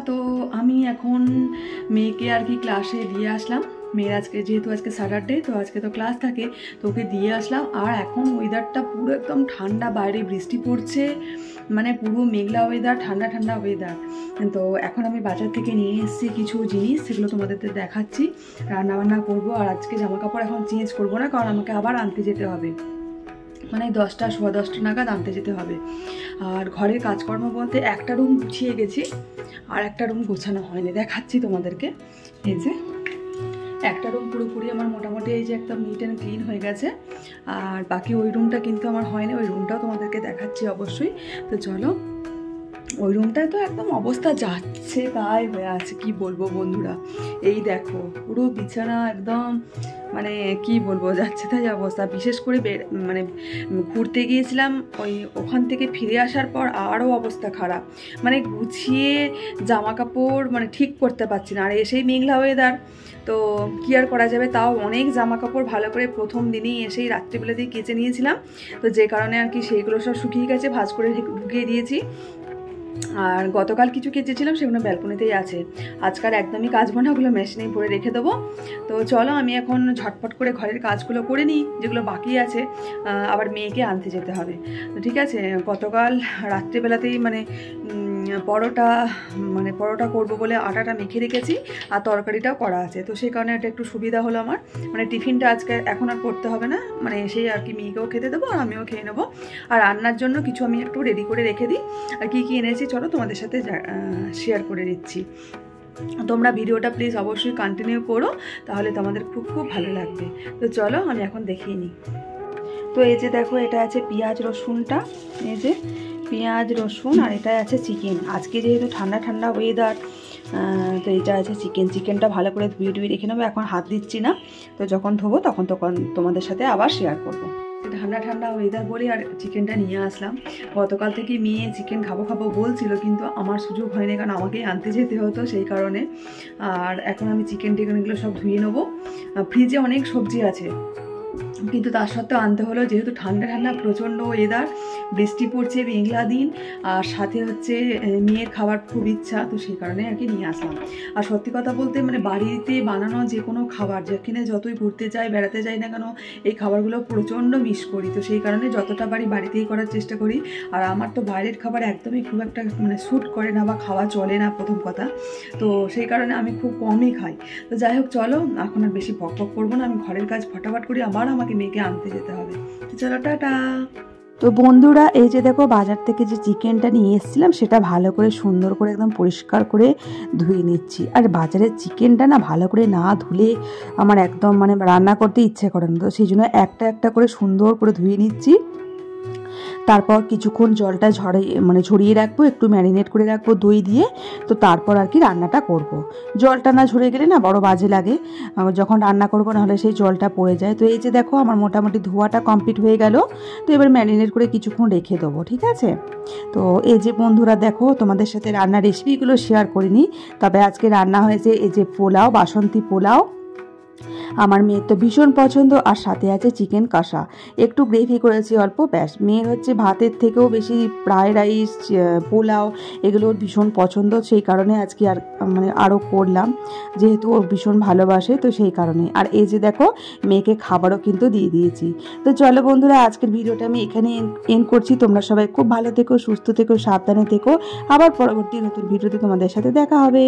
তো আমি এখন মেয়েকে আর কি ক্লাসে দিয়ে আসলাম। মেয়ের আজকে যেহেতু আজকে স্যাটারডে, তো আজকে তো ক্লাস থাকে, তো ওকে দিয়ে আসলাম। আর এখন ওয়েদারটা পুরো একদম ঠান্ডা, বাইরে বৃষ্টি পড়ছে, মানে পুরো মেঘলা ওয়েদার, ঠান্ডা ঠান্ডা ওয়েদার। তো এখন আমি বাজার থেকে নিয়ে এসেছি কিছু জিনিস, সেগুলো তোমাদের দেখাচ্ছি। রান্নাবান্না করবো, আর আজকে জামা কাপড় এখন চেঞ্জ করবো না, কারণ আমাকে আবার আনতে যেতে হবে, মানে 10টা সোয়া 10টা নাগাদ আনতে যেতে হবে। আর ঘরের কাজকর্ম বলতে একটা রুম গুছিয়ে গেছি, আর একটা রুম গোছানো হয়নি, দেখাচ্ছি তোমাদেরকে। এই যে একটা রুম পুরোপুরি আমার মোটামুটি এই যে একদম নিট অ্যান্ড ক্লিন হয়ে গেছে, আর বাকি ওই রুমটা কিন্তু আমার হয়নি, ওই রুমটাও তোমাদেরকে দেখাচ্ছি অবশ্যই। তো চলো, ওই রুমটায় তো একদম অবস্থা যাচ্ছে তাই হয়ে আছে, কি বলবো বন্ধুরা। এই দেখো পুরো বিছানা একদম, মানে কি বলবো, যাচ্ছে তাই অবস্থা। বিশেষ করে মানে ঘুরতে গিয়েছিলাম, ওখান থেকে ফিরে আসার পর আরও অবস্থা খারাপ, মানে গুছিয়ে জামা কাপড় মানে ঠিক করতে পারছি না। আর এসেই মেঘলা ওয়েদার, তো কী আর করা যাবে। তাও অনেক জামা কাপড় ভালো করে প্রথম দিনই এসেই রাত্রিবেলাতেই কেচে নিয়েছিলাম, তো যে কারণে আর কি সেইগুলো সব শুকিয়ে গেছে, ভাঁজ করে ঢুকিয়ে দিয়েছি। আর গতকাল কিছু কেচেছিলাম, সেগুলো ব্যালকনিতেই আছে। আজকাল একদমই কাচবো না, ওগুলো মেশিনেই পরে রেখে দেবো। তো চলো আমি এখন ঝটপট করে ঘরের কাজগুলো করে নিই, যেগুলো বাকি আছে। আবার মেয়েকে আনতে যেতে হবে, তো ঠিক আছে। গতকাল রাত্রিবেলাতেই মানে পরোটা করবো বলে আটাটা মেখে রেখেছি, আর তরকারিটাও করা আছে, তো সেই কারণে এটা একটু সুবিধা হলো আমার। মানে টিফিনটা আজকে এখন আর করতে হবে না, মানে এসেই আর কি মেয়েকেও খেতে দেবো আর আমিও খেয়ে নেবো। আর রান্নার জন্য কিছু আমি একটু রেডি করে রেখে দিই। আর কী কী এনেছি চলো তোমাদের সাথে শেয়ার করে দিচ্ছি। তোমরা ভিডিওটা প্লিজ অবশ্যই কন্টিনিউ করো, তাহলে তোমাদের খুব খুব ভালো লাগবে। তো চলো আমি এখন দেখিয়ে নিই। তো এই যে দেখো, এটা আছে পেঁয়াজ রসুনটা, এই যে পেঁয়াজ রসুন, আর এটা আছে চিকেন। আজকে যেহেতু ঠান্ডা ঠান্ডা ওয়েদার, তো এটা আছে চিকেনটা ভালো করে ধুয়ে রেখে নেবো, এখন হাত দিচ্ছি না, তো যখন ধোবো তখন তোমাদের সাথে আবার শেয়ার করবো। ঠান্ডা ঠান্ডা ওয়েদার বলে আর চিকেনটা নিয়ে আসলাম। গতকাল থেকে মেয়ে চিকেন খাবো বলছিল, কিন্তু আমার সুযোগ হয়নি, কারণ আমাকেই আনতে যেতে হতো সেই কারণে। আর এখন আমি চিকেন এগুলো সব ধুয়ে নেবো। ফ্রিজে অনেক সবজি আছে, কিন্তু তার সত্ত্বেও আনতে হলো, যেহেতু ঠান্ডা ঠান্ডা প্রচণ্ড ওয়েদার, বৃষ্টি পড়ছে, মেঘলা দিন, আর সাথে হচ্ছে মেয়ের খাবার খুব ইচ্ছা, তো সেই কারণে আর কি নিয়ে আসলাম। আর সত্যি কথা বলতে মানে বাড়িতে বানানো যে কোনো খাবার, যেখানে যতই ঘুরতে যাই বেড়াতে যাই না কেন, এই খাবারগুলো প্রচণ্ড মিস করি, তো সেই কারণে যতটা পারি বাড়িতেই করার চেষ্টা করি। আর আমার তো বাইরের খাবার একদমই খুব একটা মানে স্যুট করে না, বা খাওয়া চলে না প্রথম কথা, তো সেই কারণে আমি খুব কমই খাই। তো যাই হোক, চলো এখন আর বেশি বক করবো না, আমি ঘরের কাজ ফটাফট করি, আবার আমাকে মেয়েকে আনতে যেতে হবে। চলো টাটা। তো বন্ধুরা, এই যে দেখো বাজার থেকে যে চিকেনটা নিয়ে এসেছিলাম, সেটা ভালো করে সুন্দর করে একদম পরিষ্কার করে ধুয়ে নিচ্ছি। আর বাজারের চিকেনটা না ভালো করে না ধুলে আমার একদম মানে রান্না করতে ইচ্ছে করে না, তো সেই জন্য একটা একটা করে সুন্দর করে ধুয়ে নিচ্ছি। তারপর কিছুক্ষণ জলটা ঝরিয়ে রাখবো, একটু ম্যারিনেট করে রাখবো দই দিয়ে, তো তারপর আর কি রান্নাটা করব। জলটা না ঝরে গেলে না বড় বাজে লাগে যখন রান্না করবো, নাহলে সেই জলটা পড়ে যায়। তো এই যে দেখো আমার মোটামুটি ধোয়াটা কমপ্লিট হয়ে গেল, তো এবার ম্যারিনেট করে কিছুক্ষণ রেখে দেবো, ঠিক আছে। তো এই যে বন্ধুরা দেখো, তোমাদের সাথে রান্নার রেসিপিগুলো শেয়ার করিনি, তবে আজকে রান্না হয়েছে এই যে পোলাও, বাসন্তী পোলাও, আমার মেয়ের তো ভীষণ পছন্দ, আর সাথে আছে চিকেন কষা, একটু গ্রেভি করেছি অল্প, ব্যাস। মেয়ের হচ্ছে ভাতের থেকেও বেশি ফ্রাইড রাইস, পোলাও এগুলোর ভীষণ পছন্দ, সেই কারণে আজকে আর মানে আরও করলাম, যেহেতু ও ভীষণ ভালোবাসে, তো সেই কারণে। আর এই যে দেখো মেয়েকে খাবারও কিন্তু দিয়ে দিয়েছি। তো চলো বন্ধুরা, আজকের ভিডিওটা আমি এখানে এন্ড করছি। তোমরা সবাই খুব ভালো থেকো, সুস্থ থেকো, সাবধানে থেকো। আবার পরবর্তী নতুন ভিডিওতে তোমাদের সাথে দেখা হবে।